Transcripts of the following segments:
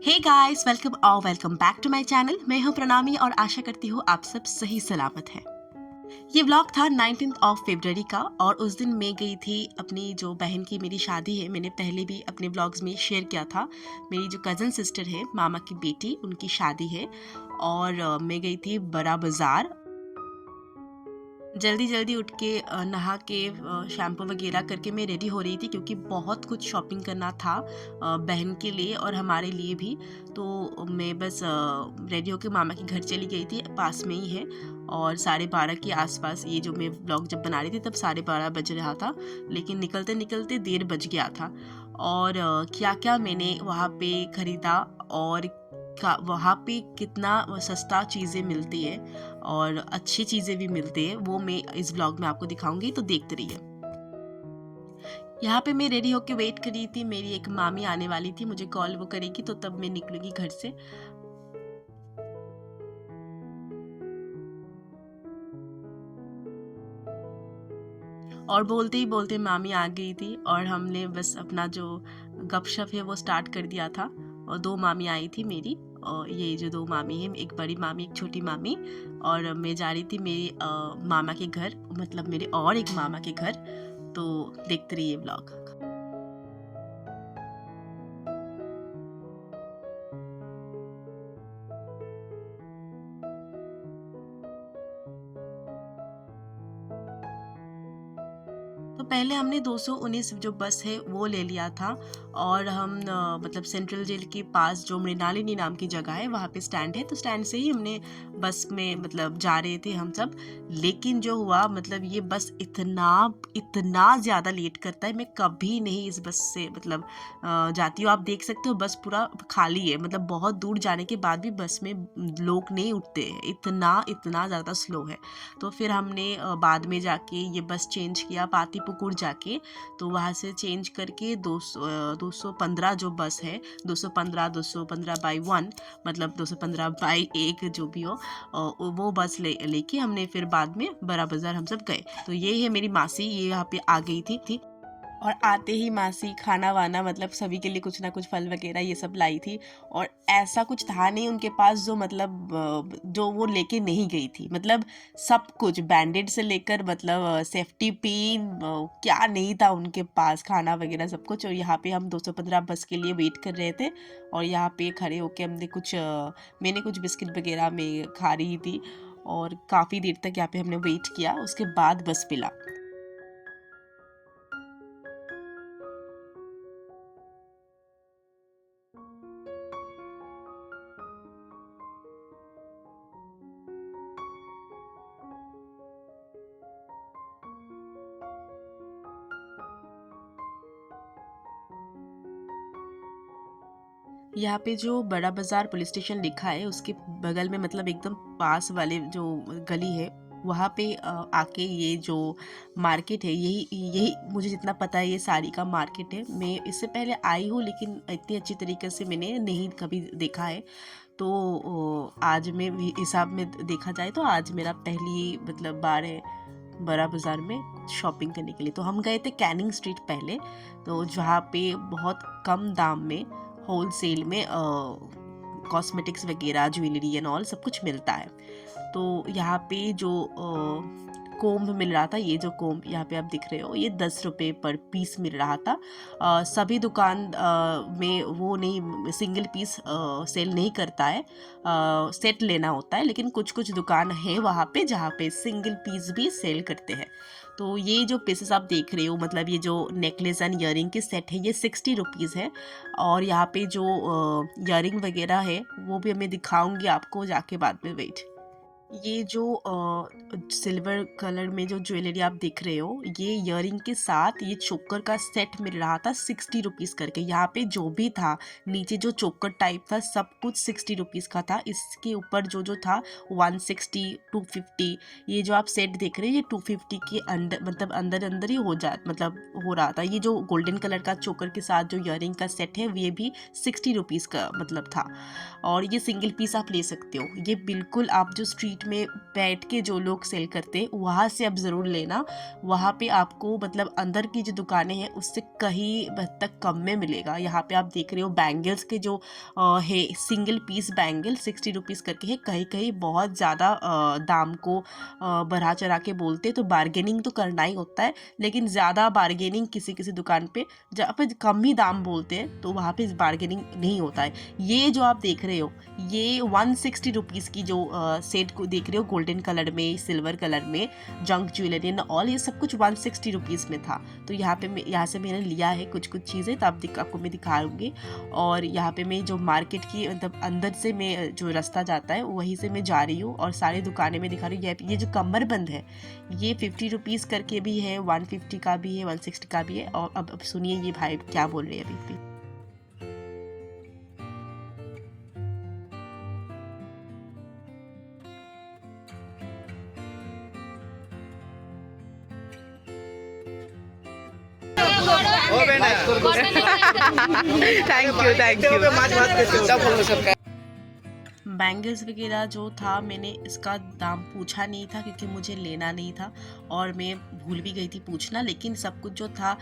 Hey guys, welcome back to my channel. मैं हूं प्रणामी और आशा करती हूँ आप सब सही सलामत हैं। ये व्लॉग था 19 फरवरी का और उस दिन मैं गई थी अपनी जो बहन की मेरी शादी है। मैंने पहले भी अपने व्लॉग्स में शेयर किया था। मेरी जो कज़न सिस्टर है, मामा की बेटी, उनकी शादी है और मैं गई थी बड़ा बाज़ार। जल्दी जल्दी उठ के नहा के शैम्पू वगैरह करके मैं रेडी हो रही थी क्योंकि बहुत कुछ शॉपिंग करना था बहन के लिए और हमारे लिए भी। तो मैं बस रेडी होके मामा के घर चली गई थी, पास में ही है। और 12:30 के आसपास, ये जो मैं व्लॉग जब बना रही थी तब 12:30 बज रहा था, लेकिन निकलते निकलते देर बज गया था। और क्या क्या मैंने वहाँ पे ख़रीदा और वहाँ पे कितना सस्ता चीज़ें मिलती है और अच्छी चीज़ें भी मिलती है, वो मैं इस व्लॉग में आपको दिखाऊंगी, तो देखते रहिए। यहाँ पे मैं रेडी होके वेट कर रही थी। मेरी एक मामी आने वाली थी, मुझे कॉल वो करेगी तो तब मैं निकलूंगी घर से। और बोलते ही बोलते मामी आ गई थी और हमने बस अपना जो गपशप है वो स्टार्ट कर दिया था। और दो मामी आई थी मेरी, और ये जो दो मामी है, एक बड़ी मामी एक छोटी मामी। और मैं जा रही थी मेरी मामा के घर, मतलब मेरे और एक मामा के घर। तो देखते रहिए व्लॉग। तो पहले हमने 219 जो बस है वो ले लिया था और हम मतलब सेंट्रल जेल के पास जो मृणालिनी नाम की जगह है वहाँ पे स्टैंड है, तो स्टैंड से ही हमने बस में मतलब जा रहे थे हम सब। लेकिन जो हुआ, मतलब ये बस इतना इतना ज़्यादा लेट करता है। मैं कभी नहीं इस बस से मतलब जाती हूँ। आप देख सकते हो बस पूरा खाली है, मतलब बहुत दूर जाने के बाद भी बस में लोग नहीं उठते हैं, इतना इतना ज़्यादा स्लो है। तो फिर हमने बाद में जाके ये बस चेंज किया पातीपुकुर जाके। तो वहाँ से चेंज करके 215 जो बस है, 215 मतलब 215/1 जो भी हो, वो बस लेके हमने फिर बाद में बड़ा बाज़ार हम सब गए। तो ये है मेरी मासी, ये यहाँ पे आ गई थी। और आते ही मासी खाना वाना, मतलब सभी के लिए कुछ ना कुछ फल वगैरह ये सब लाई थी। और ऐसा कुछ था नहीं उनके पास जो मतलब जो वो लेके नहीं गई थी। मतलब सब कुछ, बैंडेड से लेकर मतलब सेफ्टी पिन, क्या नहीं था उनके पास, खाना वगैरह सब कुछ। और यहाँ पे हम 215 बस के लिए वेट कर रहे थे और यहाँ पे खड़े होके हमने मैंने कुछ बिस्किट वगैरह में खा रही थी और काफ़ी देर तक यहाँ पे हमने वेट किया। उसके बाद बस मिला। यहाँ पे जो बड़ा बाज़ार पुलिस स्टेशन लिखा है उसके बगल में, मतलब एकदम पास वाले जो गली है, वहाँ पे आके ये जो मार्केट है, यही यही मुझे जितना पता है ये साड़ी का मार्केट है। मैं इससे पहले आई हूँ लेकिन इतनी अच्छी तरीके से मैंने नहीं कभी देखा है। तो आज में भी हिसाब में देखा जाए तो आज मेरा पहली मतलब बार है बड़ा बाज़ार में शॉपिंग करने के लिए। तो हम गए थे कैनिंग स्ट्रीट पहले, तो जहाँ पे बहुत कम दाम में होल सेल में कॉस्मेटिक्स वगैरह, ज्वेलरी एंड ऑल सब कुछ मिलता है। तो यहाँ पे जो कोम्ब मिल रहा था, ये जो कोम्ब यहाँ पे आप दिख रहे हो, ये 10 रुपये पर पीस मिल रहा था। सभी दुकान में वो नहीं, सिंगल पीस सेल नहीं करता है, सेट लेना होता है। लेकिन कुछ कुछ दुकान है वहाँ पे जहाँ पे सिंगल पीस भी सेल करते हैं। तो ये जो पीसेस आप देख रहे हो, मतलब ये जो नेकलेस एंड ईयरिंग के सेट है, ये 60 रुपीज़ है। और यहाँ पे जो ईयरिंग वगैरह है वो भी मैं दिखाऊंगी आपको जाके बाद में। वेट, ये जो सिल्वर कलर में जो ज्वेलरी आप देख रहे हो, ये ईयरिंग के साथ ये चोकर का सेट मिल रहा था 60 रुपीज़ करके। यहाँ पे जो भी था, नीचे जो चोकर टाइप था, सब कुछ 60 रुपीज़ का था। इसके ऊपर जो जो था 160, 250। ये जो आप सेट देख रहे हैं, ये 250 के अंदर, मतलब अंदर अंदर ही मतलब हो रहा था। ये जो गोल्डन कलर का चोकर के साथ जो ईयरिंग का सेट है, ये भी 60 रुपीज़ का मतलब था। और ये सिंगल पीस आप ले सकते हो। ये बिल्कुल आप जो स्ट्रीट मार्केट में बैठ के जो लोग सेल करते हैं वहाँ से आप ज़रूर लेना। वहाँ पे आपको मतलब अंदर की जो दुकानें हैं उससे कहीं हद तक कम में मिलेगा। यहाँ पे आप देख रहे हो बैंगल्स के जो है सिंगल पीस बैंगल 60 रुपीज़ करके है। कहीं कहीं बहुत ज़्यादा दाम को बढ़ा चढ़ा के बोलते, तो बार्गेनिंग तो करना ही होता है, लेकिन ज़्यादा बार्गेनिंग किसी किसी दुकान पे जहाँ पे कम ही दाम बोलते हैं तो वहाँ पे बार्गेनिंग नहीं होता है। ये जो आप देख रहे हो ये 160 रुपीज़ की जो सेट को देख रहे हो, गोल्डन कलर में, सिल्वर कलर में, जंक ज्वेलरी एंड ऑल, ये सब कुछ 160 रुपीज़ में था। तो यहाँ पे यहाँ से मैंने लिया है कुछ कुछ चीज़ें, तो आपको मैं दिखाऊंगी। और यहाँ पे मैं जो मार्केट की मतलब अंदर से मैं जो रास्ता जाता है वहीं से मैं जा रही हूँ और सारी दुकानें में दिखा रही हूँ। ये जो कमरबंद है ये 50 रुपीज़ करके भी है, 150 का भी है, 160 का भी है। और अब सुनिए ये भाई क्या बोल रहे हैं अभी भी। Thank you. बैंगल्स वगैरह जो था मैंने इसका दाम पूछा नहीं था क्योंकि मुझे लेना नहीं था और मैं भूल भी गई थी पूछना, लेकिन सब कुछ जो था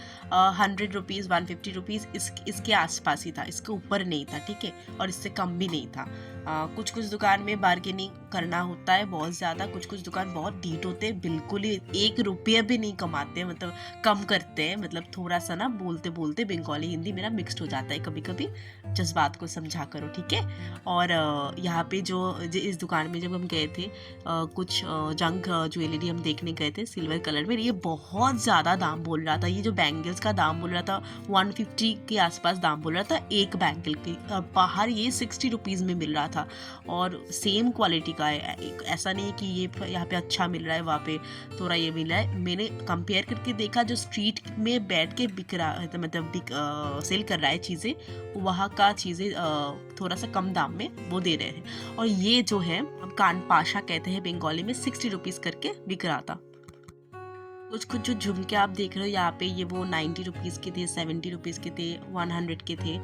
100 रुपीज़ 150 रुपीज़ इसके आसपास ही था, इसके ऊपर नहीं था, ठीक है, और इससे कम भी नहीं था। कुछ कुछ दुकान में बार्गेनिंग करना होता है बहुत ज़्यादा, कुछ कुछ दुकान बहुत ढीठ होते हैं, बिल्कुल ही 1 रुपया भी नहीं कमाते, मतलब कम करते हैं, मतलब थोड़ा सा ना बोलते बोलते बंगाली हिंदी मेरा मिक्स्ड हो जाता है कभी कभी, जज्बात को समझा करो, ठीक है। और यहाँ पे जो इस दुकान में जब हम गए थे कुछ जंक ज्वेलरी हम देखने गए थे सिल्वर कलर में, ये बहुत ज़्यादा दाम बोल रहा था। ये जो बैंगल्स का दाम बोल रहा था 150 के आसपास दाम बोल रहा था एक बैंगल की, बाहर ये 60 रुपीज़ में मिल रहा था और सेम क्वालिटी का है। ऐसा नहीं है कि ये यहाँ पे अच्छा मिल रहा है वहाँ पे थोड़ा ये मिल रहा है। मैंने कंपेयर करके देखा जो स्ट्रीट में बैठ के बिक रहा है, मतलब सेल कर रहा है चीज़ें, वहाँ का चीज़ें थोड़ा सा कम दाम में वो दे रहे हैं। और ये जो है हम कान पाशा कहते हैं बंगाली में, 60 रुपीज़ करके बिक रहा था। कुछ कुछ जो झुमके आप देख रहे हो यहाँ पे ये वो 90 रुपीज़ के थे, 70 रुपीज़ के थे, 100 के थे।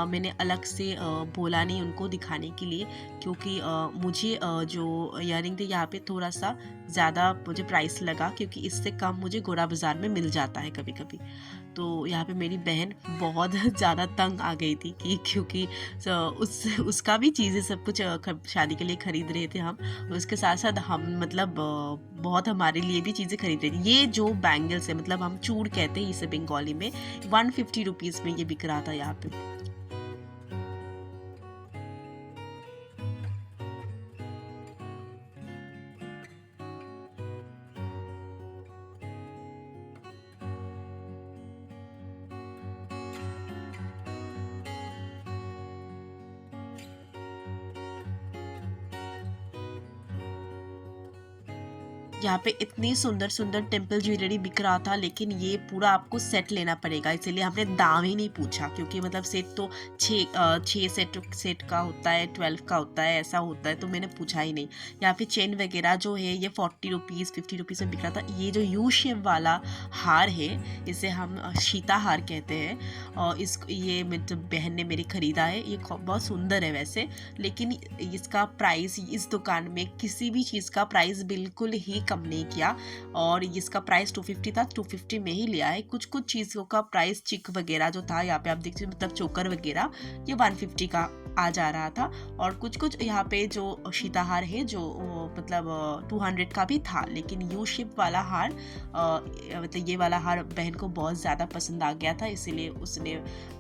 मैंने अलग से बोला नहीं उनको दिखाने के लिए क्योंकि मुझे जो इयररिंग थे यहाँ पे थोड़ा सा ज़्यादा मुझे प्राइस लगा, क्योंकि इससे कम मुझे गोरा बाज़ार में मिल जाता है कभी कभी। तो यहाँ पे मेरी बहन बहुत ज़्यादा तंग आ गई थी कि क्योंकि उसका भी चीज़ें सब कुछ शादी के लिए ख़रीद रहे थे हम, उसके साथ साथ हम मतलब बहुत हमारे लिए भी चीज़ें खरीद रहे थे। ये जो बैंगल्स है मतलब हम चूड़ कहते हैं इसे बंगाली में, 150 रुपीज़ में ये बिक रहा था यहाँ पे। यहाँ पे इतनी सुंदर सुंदर टेम्पल ज्वेलरी बिक रहा था, लेकिन ये पूरा आपको सेट लेना पड़ेगा, इसीलिए हमने दाम ही नहीं पूछा, क्योंकि मतलब सेट तो 6 सेट का होता है, 12 का होता है, ऐसा होता है, तो मैंने पूछा ही नहीं। यहाँ पे चेन वगैरह जो है ये 40 रुपीज़ 50 रुपीज़ में बिक रहा था। ये जो यू शेप वाला हार है इसे हम शीता हार कहते हैं, और ये मतलब बहन ने मेरी ख़रीदा है, ये बहुत सुंदर है वैसे, लेकिन इसका प्राइस इस दुकान में किसी भी चीज़ का प्राइस बिल्कुल ही कम नहीं किया, और इसका प्राइस 250 था, 250 में ही लिया है। कुछ कुछ चीज़ों का प्राइस चिक वगैरह जो था यहाँ पे आप देख सकते मतलब चोकर वगैरह ये 150 का आ जा रहा था, और कुछ कुछ यहाँ पे जो शीताहार है जो मतलब 200 का भी था, लेकिन यू शेप वाला हार मतलब ये वाला हार बहन को बहुत ज़्यादा पसंद आ गया था, इसीलिए उसने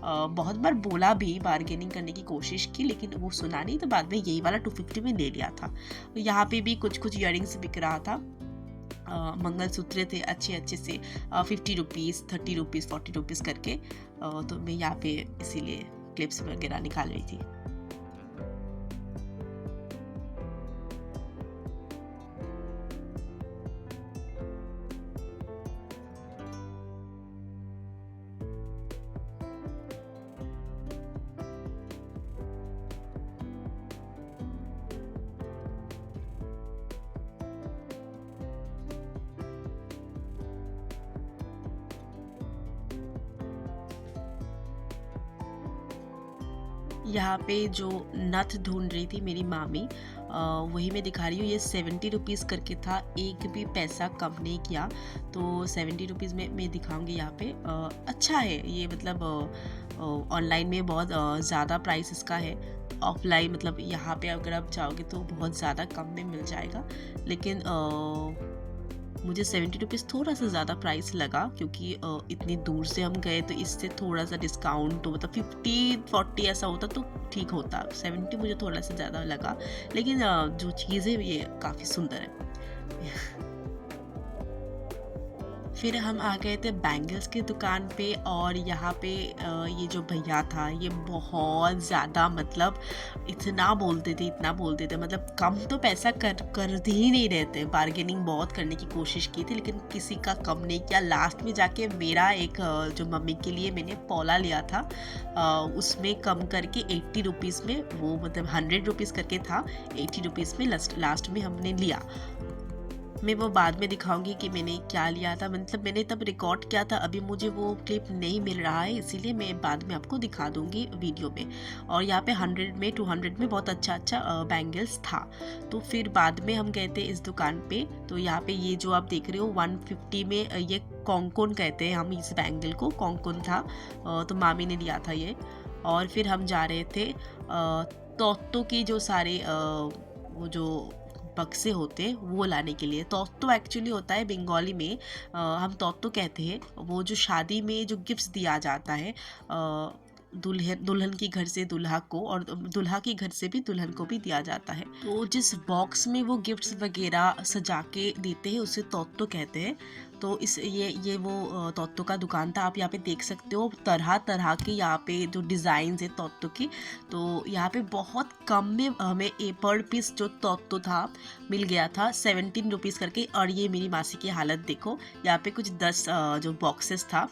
बहुत बार बोला भी, बार्गेनिंग करने की कोशिश की, लेकिन वो सुना नहीं, तो बाद में यही वाला 250 में ले लिया था। यहाँ पे भी कुछ कुछ इयररिंग्स बिक रहा था, मंगलसूत्र थे अच्छे अच्छे से 50 रुपीज़ 30 रुपीज़ 40 रुपीज़ करके, तो मैं यहाँ पे इसीलिए क्लिप्स वगैरह निकाल रही थी। यहाँ पे जो नथ ढूंढ रही थी मेरी मामी, वही मैं दिखा रही हूँ। ये 70 रुपीज़ करके था, एक भी पैसा कम नहीं किया। तो 70 रुपीज़ में मैं दिखाऊंगी यहाँ पे। अच्छा है ये, मतलब ऑनलाइन में बहुत ज़्यादा प्राइस इसका है। ऑफलाइन मतलब यहाँ पे अगर आप जाओगे तो बहुत ज़्यादा कम में मिल जाएगा। लेकिन मुझे 70 रुपीज़ थोड़ा सा ज़्यादा प्राइस लगा, क्योंकि इतनी दूर से हम गए, तो इससे थोड़ा सा डिस्काउंट तो मतलब 50-40 ऐसा होता तो ठीक होता। 70 मुझे थोड़ा सा ज़्यादा लगा, लेकिन जो चीज़ है ये काफ़ी सुंदर है। फिर हम आ गए थे बैंगल्स की दुकान पे, और यहाँ पे ये जो भैया था ये बहुत ज़्यादा, मतलब इतना बोलते थे, इतना बोलते थे, मतलब कम तो पैसा कर ही नहीं रहे थे। बार्गेनिंग बहुत करने की कोशिश की थी, लेकिन किसी का कम नहीं किया। लास्ट में जाके मेरा एक जो मम्मी के लिए मैंने पौला लिया था, उसमें कम करके 80 रुपीज़ में, वो मतलब 100 रुपीज़ करके था, 80 रुपीज़ में लास्ट में हमने लिया। मैं वो बाद में दिखाऊंगी कि मैंने क्या लिया था, मतलब मैंने तब रिकॉर्ड किया था, अभी मुझे वो क्लिप नहीं मिल रहा है, इसीलिए मैं बाद में आपको दिखा दूंगी वीडियो में। और यहाँ पे 100 में 200 में बहुत अच्छा अच्छा बैंगल्स था। तो फिर बाद में हम गए थे इस दुकान पे। तो यहाँ पे ये जो आप देख रहे हो 150 में, ये कॉन्कोन कहते हैं हम इस बैंगल को, कॉन्कोन था। तो मामी ने लिया था ये। और फिर हम जा रहे थे तोतो के जो सारे वो जो बक्से होते हैं वो लाने के लिए। तोतो एक्चुअली होता है बंगाली में, हम तोतो कहते हैं, वो जो शादी में जो गिफ्ट्स दिया जाता है दुल्हन की घर से दुल्हा को, और दुल्हा की घर से भी दुल्हन को भी दिया जाता है। तो जिस बॉक्स में वो गिफ्ट्स वगैरह सजा के देते हैं उसे तोतो कहते हैं। तो इस ये वो तोतो का दुकान था। आप यहाँ पे देख सकते हो तरह तरह के यहाँ पे जो डिज़ाइन है तोतो की। तो यहाँ पे बहुत कम में हमें पर पीस जो तोतो था मिल गया था, 17 रुपीज़ करके। और ये मेरी मासी की हालत देखो, यहाँ पे कुछ 10 जो बॉक्सेस था,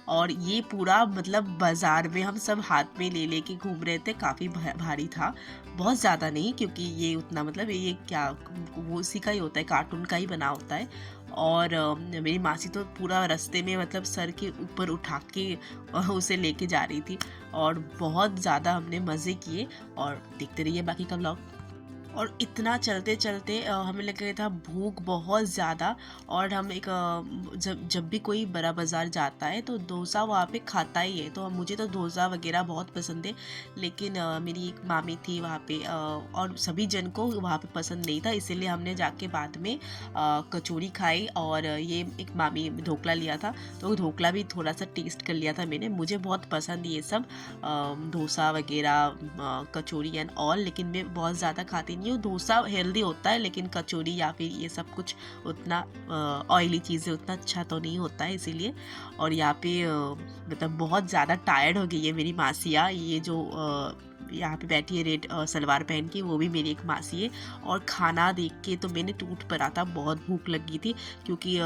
और ये पूरा मतलब बाजार में हम सब हाथ में ले लेके घूम रहे थे। काफ़ी भारी था, बहुत ज़्यादा नहीं, क्योंकि ये उतना मतलब ये क्या, वो उसी का ही होता है, कार्टून का ही बना होता है। और मेरी मासी तो पूरा रास्ते में मतलब सर के ऊपर उठा के उसे लेके जा रही थी, और बहुत ज़्यादा हमने मज़े किए। और देखते रहिए बाकी का व्लॉग। और इतना चलते चलते हमें लग गया था भूख बहुत ज़्यादा। और हम एक जब भी कोई बड़ा बाज़ार जाता है तो डोसा वहाँ पे खाता ही है। तो मुझे तो डोसा वगैरह बहुत पसंद है, लेकिन मेरी एक मामी थी वहाँ पे, और सभी जन को वहाँ पे पसंद नहीं था, इसीलिए हमने जाके बाद में कचौड़ी खाई। और ये एक मामी ढोकला लिया था, तो ढोकला भी थोड़ा सा टेस्ट कर लिया था मैंने। मुझे बहुत पसंद ये सब डोसा वगैरह, कचौड़ी एंड ऑल, लेकिन मैं बहुत ज़्यादा खाती नहीं हूँ। डोसा हेल्दी होता है, लेकिन कचौड़ी या फिर ये सब कुछ उतना ऑयली चीज़ें उतना अच्छा तो नहीं होता है, इसीलिए। और यहाँ पे मतलब बहुत ज़्यादा टायर्ड हो गई है मेरी मासियाँ। ये जो यहाँ पे बैठी है रेड सलवार पहन के, वो भी मेरी एक मासी है। और खाना देख के तो मैंने टूट पड़ा था, बहुत भूख लगी थी, क्योंकि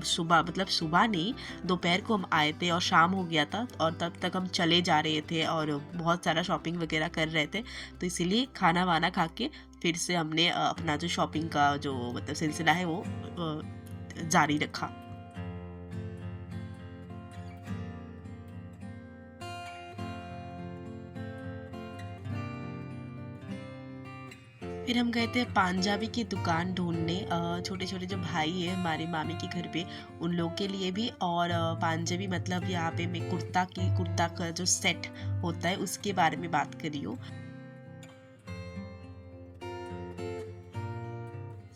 सुबह मतलब सुबह नहीं, दोपहर को हम आए थे और शाम हो गया था, और तब तक हम चले जा रहे थे और बहुत सारा शॉपिंग वगैरह कर रहे थे। तो इसीलिए खाना वाना खा के फिर से हमने अपना जो शॉपिंग का जो मतलब सिलसिला है वो जारी रखा। फिर हम गए थे पंजाबी की दुकान ढूंढने, छोटे छोटे जो भाई है हमारे मामी के घर पे, उन लोग के लिए भी। और पंजाबी मतलब यहाँ पे मैं कुर्ता का जो सेट होता है उसके बारे में बात कर रही हूँ।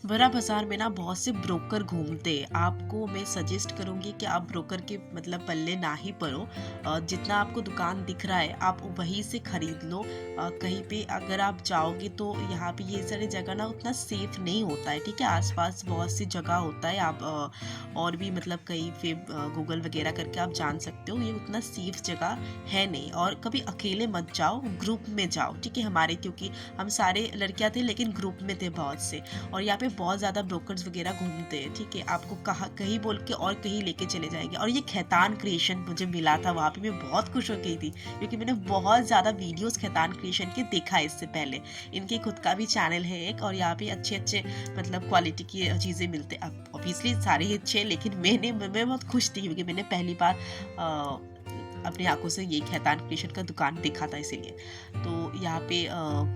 बड़ा बाजार में ना बहुत से ब्रोकर घूमते हैं। आपको मैं सजेस्ट करूंगी कि आप ब्रोकर के मतलब पल्ले ना ही पड़ो। जितना आपको दुकान दिख रहा है आप वहीं से खरीद लो। कहीं पे अगर आप जाओगे तो यहाँ पे ये सारी जगह ना उतना सेफ नहीं होता है, ठीक है। आसपास बहुत सी जगह होता है, आप और भी मतलब कहीं पे गूगल वगैरह करके आप जान सकते हो, ये उतना सेफ जगह है नहीं। और कभी अकेले मत जाओ, ग्रुप में जाओ, ठीक है। हमारे क्योंकि हम सारे लड़कियां थे लेकिन ग्रुप में थे बहुत से, और यहाँ पे बहुत ज़्यादा ब्रोकर्स वगैरह घूमते हैं, ठीक है। आपको कहीं बोल के और कहीं लेके चले जाएंगे। और ये खैतान क्रिएशन मुझे मिला था, वहाँ पे मैं बहुत खुश हो गई थी, क्योंकि मैंने बहुत ज़्यादा वीडियोस खैतान क्रिएशन के देखा है इससे पहले। इनके खुद का भी चैनल है एक, और यहाँ पे अच्छे अच्छे मतलब क्वालिटी की चीज़ें मिलते हैं। अब ऑब्वियसली सारे ही अच्छे, लेकिन मैं बहुत खुश थी क्योंकि मैंने पहली बार अपनी आंखों से ये खैतान क्रिएशन का दुकान देखा था इसीलिए। तो यहाँ पे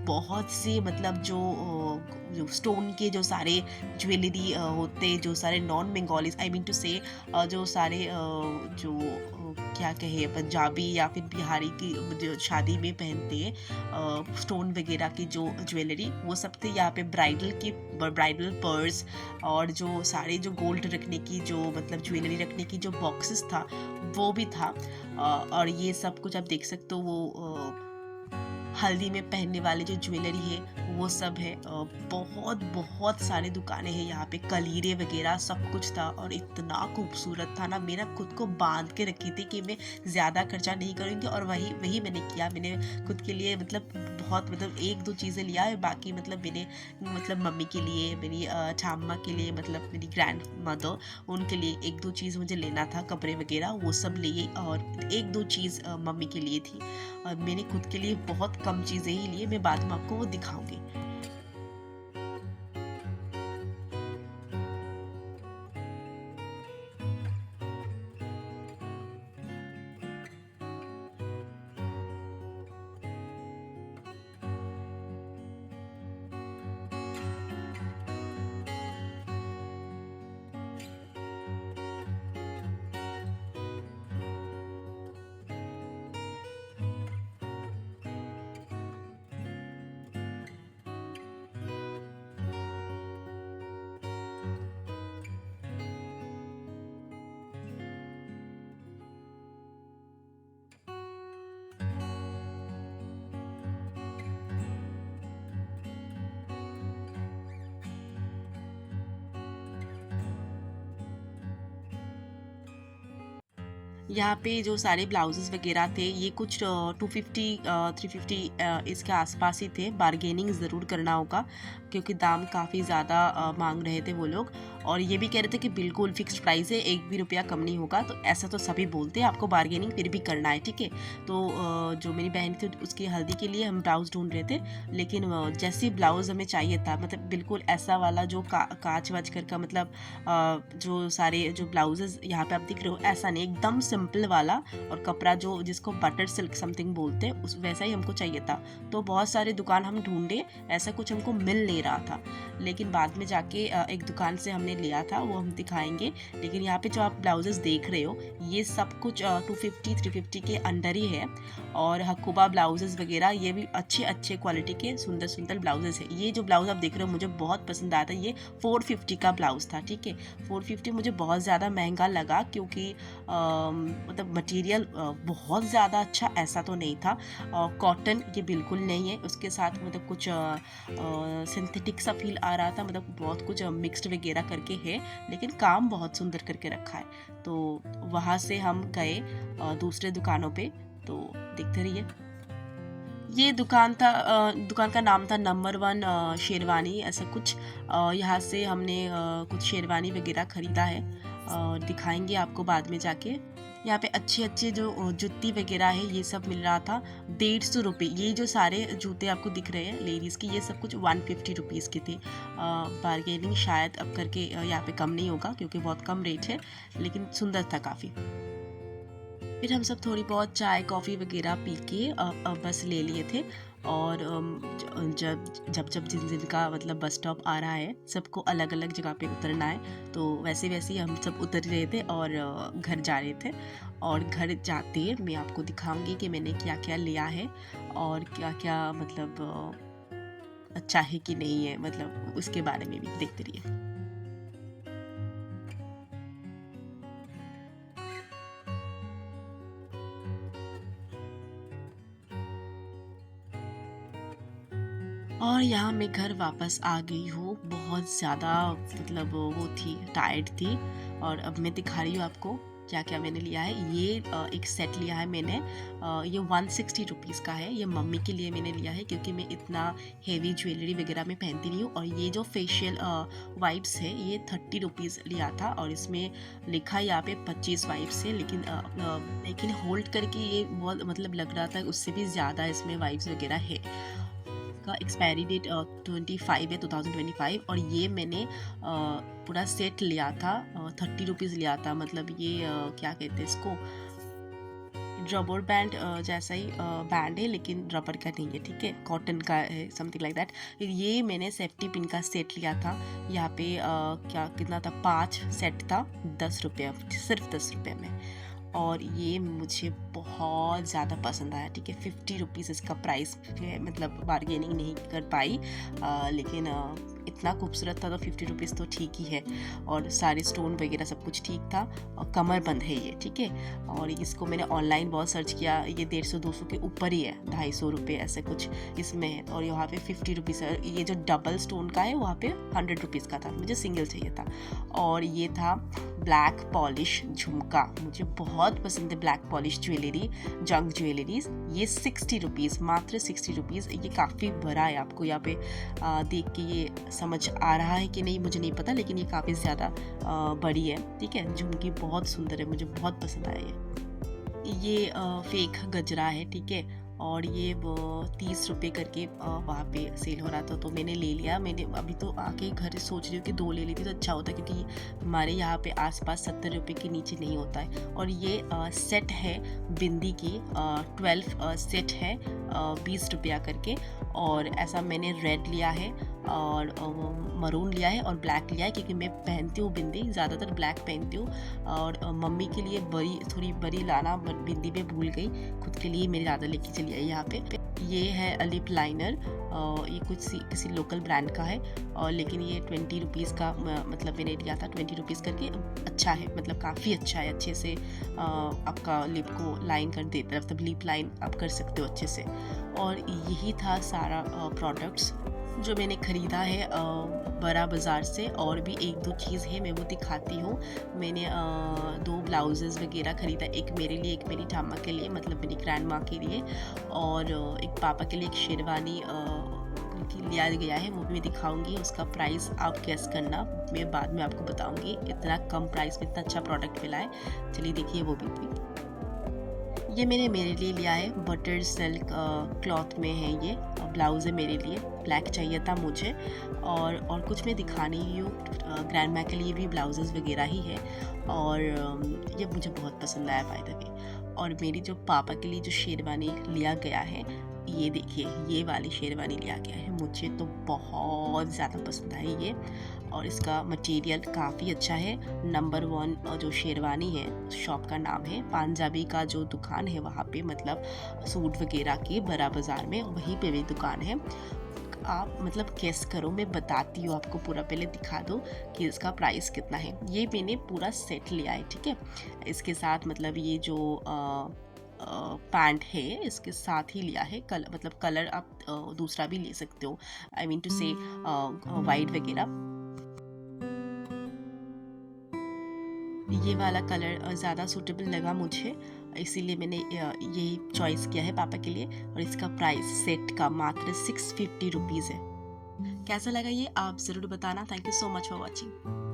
बहुत से मतलब जो स्टोन के जो सारे ज्वेलरी होते, जो सारे non Bengalis I mean to say जो सारे जो क्या कहे पंजाबी या फिर बिहारी की जो शादी में पहनते हैं स्टोन वगैरह की जो ज्वेलरी, वो सब थे यहाँ पे। ब्राइडल पर्स और जो सारे जो गोल्ड रखने की जो मतलब ज्वेलरी रखने की जो बॉक्सेस था वो भी था। और ये सब कुछ आप देख सकते हो, वो हल्दी में पहनने वाले जो ज्वेलरी है वो सब है। बहुत बहुत सारे दुकानें हैं यहाँ पे, कलीरे वगैरह सब कुछ था और इतना खूबसूरत था ना, मेरा खुद को बांध के रखी थी कि मैं ज़्यादा खर्चा नहीं करूँगी। और वही वही मैंने किया, मैंने खुद के लिए मतलब बहुत मतलब एक दो चीज़ें लिया है, बाकी मतलब मैंने मतलब मम्मी के लिए, मेरी ठाम्मा के लिए, मतलब मेरी ग्रैंड मदर, उनके लिए एक दो चीज़ मुझे लेना था, कपड़े वगैरह वो सब लिए, और एक दो चीज़ मम्मी के लिए थी। और मैंने खुद के लिए बहुत कम चीज़ें ही लिए, मैं बाद में आपको वो दिखाऊंगी। यहाँ पे जो सारे ब्लाउजेस वगैरह थे ये कुछ 250 350 इसके आसपास ही थे। बार्गेनिंग ज़रूर करना होगा क्योंकि दाम काफ़ी ज़्यादा मांग रहे थे वो लोग, और ये भी कह रहे थे कि बिल्कुल फिक्स्ड प्राइस है, एक भी रुपया कम नहीं होगा। तो ऐसा तो सभी बोलते हैं, आपको बार्गेनिंग फिर भी करना है, ठीक है। तो जो मेरी बहन थी उसकी हल्दी के लिए हम ब्लाउज़ ढूंढ रहे थे, लेकिन जैसे ब्लाउज़ हमें चाहिए था, मतलब बिल्कुल ऐसा वाला जो कांच वाच कर का, मतलब जो सारे जो ब्लाउजेज यहाँ पे आप दिख रहे हो ऐसा नहीं, एकदम सिंपल वाला, और कपड़ा जो जिसको बटर सिल्क समथिंग बोलते हैं उस वैसा ही हमको चाहिए था। तो बहुत सारे दुकान हम ढूंढे, ऐसा कुछ हमको मिल नहीं रहा था, लेकिन बाद में जाके एक दुकान से हमने लिया था, वो हम दिखाएंगे। लेकिन यहाँ पे जो आप ब्लाउजेस देख रहे हो ये सब कुछ 250 350 के अंडर ही है। और हकुबा ब्लाउजेस वगैरह ये भी अच्छे अच्छे क्वालिटी के सुंदर सुंदर ब्लाउजेस है। ये जो ब्लाउज आप देख रहे हो मुझे बहुत पसंद आया था, ये 450 का ब्लाउज था, ठीक है। 450 मुझे बहुत ज़्यादा महंगा लगा क्योंकि मतलब मटेरियल बहुत ज़्यादा अच्छा ऐसा तो नहीं था, कॉटन ये बिल्कुल नहीं है, उसके साथ मतलब कुछ सिंथेटिक सा फील आ रहा था, मतलब बहुत कुछ मिक्स्ड वगैरह करके है, लेकिन काम बहुत सुंदर करके रखा है। तो वहाँ से हम गए दूसरे दुकानों पे, तो देखते रहिए। ये दुकान का नाम था नंबर 1 शेरवानी ऐसा कुछ। यहाँ से हमने कुछ शेरवानी वगैरह ख़रीदा है, दिखाएंगे आपको बाद में जाके। यहाँ पे अच्छे अच्छे जो जूती वगैरह है ये सब मिल रहा था 150 रुपये। ये जो सारे जूते आपको दिख रहे हैं लेडीज़ की, ये सब कुछ 150 रुपीज़ के थे। बार्गेनिंग शायद अब करके यहाँ पे कम नहीं होगा क्योंकि बहुत कम रेट है, लेकिन सुंदर था काफ़ी। फिर हम सब थोड़ी बहुत चाय कॉफ़ी वगैरह पी के बस ले लिए थे। और जब जब जब जिन जिन का मतलब बस स्टॉप आ रहा है सबको अलग अलग जगह पे उतरना है, तो वैसे वैसे ही हम सब उतर रहे थे और घर जा रहे थे। और घर जाते मैं आपको दिखाऊंगी कि मैंने क्या क्या लिया है और क्या क्या मतलब अच्छा है कि नहीं है, मतलब उसके बारे में भी देखते रहिए। और यहाँ मैं घर वापस आ गई हूँ, बहुत ज़्यादा मतलब वो थी, टायर्ड थी। और अब मैं दिखा रही हूँ आपको क्या क्या मैंने लिया है। ये एक सेट लिया है मैंने, ये 160 रुपीज़ का है। ये मम्मी के लिए मैंने लिया है क्योंकि मैं इतना हेवी ज्वेलरी वगैरह में पहनती नहीं हूँ। और ये जो फेशियल वाइप्स है ये 30 रुपीज़ लिया था, और इसमें लिखा है यहाँ पे 25 वाइप्स है, लेकिन होल्ड करके ये बहुत मतलब लग रहा था उससे भी ज़्यादा इसमें वाइप्स वगैरह है। का एक्सपायरी डेट 25 है, 2025। और ये मैंने पूरा सेट लिया था, 30 रुपीज़ लिया था। मतलब ये क्या कहते हैं इसको, रबर बैंड जैसा ही बैंड है, लेकिन रबर का नहीं है, ठीक है, कॉटन का है, समथिंग लाइक दैट। ये मैंने सेफ्टी पिन का सेट लिया था। यहाँ पे क्या कितना था, 5 सेट था, 10 रुपये, सिर्फ 10 रुपये में। और ये मुझे बहुत ज़्यादा पसंद आया, ठीक है। 50 रुपीज़ इसका प्राइस है, मतलब बार्गेनिंग नहीं कर पाई, लेकिन इतना खूबसूरत था तो 50 रुपीज़ तो ठीक ही है। और सारे स्टोन वगैरह सब कुछ ठीक था, और कमर बंद है ये, ठीक है। और इसको मैंने ऑनलाइन बहुत सर्च किया, ये 150-200 के ऊपर ही है, 250 रुपये ऐसे कुछ इसमें है। और यहाँ पे 50 रुपीज़ है। ये जो डबल स्टोन का है वहाँ पे 100 रुपीज़ का था, मुझे सिंगल चाहिए था। और ये था ब्लैक पॉलिश झुमका, मुझे बहुत पसंद है black polish jewellery, junk jewelleries. ये 60 रुपीज़, मात्र 60 रुपीज़। ये काफ़ी बड़ा है, आपको यहाँ पे देख के ये समझ आ रहा है कि नहीं मुझे नहीं पता, लेकिन ये काफ़ी ज़्यादा बड़ी है, ठीक है। झुमकी बहुत सुंदर है, मुझे बहुत पसंद आया ये फेक गजरा है, ठीक है। और ये 30 रुपये करके वहाँ पे सेल हो रहा था, तो मैंने ले लिया। मैंने अभी तो आके घर सोच रही हूँ कि 2 ले लेती तो अच्छा होता, क्योंकि हमारे यहाँ पे आसपास 70 रुपये के नीचे नहीं होता है। और ये सेट है बिंदी की, 12 सेट है, 20 रुपया करके। और ऐसा मैंने रेड लिया है, और मरून लिया है, और ब्लैक लिया है, क्योंकि मैं पहनती हूँ बिंदी, ज़्यादातर ब्लैक पहनती हूँ। और मम्मी के लिए थोड़ी बड़ी लाना, बिंदी में भूल गई, खुद के लिए मेरी ज़्यादा लेके चली आई यहाँ पे। ये है लिप लाइनर, ये किसी लोकल ब्रांड का है, और लेकिन ये 20 रुपीज़ का, मतलब मैंने लिया था 20 रुपीज़ करके। अच्छा है, मतलब काफ़ी अच्छा है, अच्छे से आपका लिप को लाइन कर देता है, मतलब लिप लाइन आप कर सकते हो अच्छे से। और यही था सारा प्रोडक्ट्स जो मैंने ख़रीदा है बड़ा बाज़ार से। और भी 1-2 चीज़ है, मैं वो दिखाती हूँ। मैंने 2 ब्लाउजेज़ वगैरह ख़रीदा, एक मेरे लिए, एक मेरी ठाम्मा के लिए, मतलब मेरी ग्रैंड माँ के लिए, और एक पापा के लिए एक शेरवानी लिया गया है, वो भी मैं दिखाऊंगी। उसका प्राइस आप गेस करना, मैं बाद में आपको बताऊंगी। इतना कम प्राइस में इतना अच्छा प्रोडक्ट मिला है, चलिए देखिए वो भी। ये मैंने मेरे लिए लिया है, बटर सिल्क क्लॉथ में है ये, ब्लाउज़ है मेरे लिए, ब्लैक चाहिए था मुझे। और कुछ मैं दिखा नहीं हूँ, ग्रैंड माँ के लिए भी ब्लाउजेज़ वगैरह ही है। और ये मुझे बहुत पसंद आया बाय द वे। और मेरी जो पापा के लिए जो शेरवानी लिया गया है, ये देखिए, ये वाली शेरवानी लिया गया है, मुझे तो बहुत ज़्यादा पसंद आई ये। और इसका मटेरियल काफ़ी अच्छा है। नंबर 1 जो शेरवानी है, शॉप का नाम है, पंजाबी का जो दुकान है वहाँ पे, मतलब सूट वगैरह की बड़ा बाज़ार में, वहीं पे भी दुकान है। आप मतलब गेस करो, मैं बताती हूँ आपको, पूरा पहले दिखा दो कि इसका प्राइस कितना है। ये मैंने पूरा सेट लिया है, ठीक है। इसके साथ मतलब ये जो पैंट है, इसके साथ ही लिया है। मतलब कलर आप दूसरा भी ले सकते हो, आई मीन टू से वाइट वगैरह। ये वाला कलर ज़्यादा सूटेबल लगा मुझे, इसीलिए मैंने यही चॉइस किया है पापा के लिए। और इसका प्राइस सेट का मात्र 650 रुपीज़ है। कैसा लगा ये आप ज़रूर बताना। Thank you so much for watching.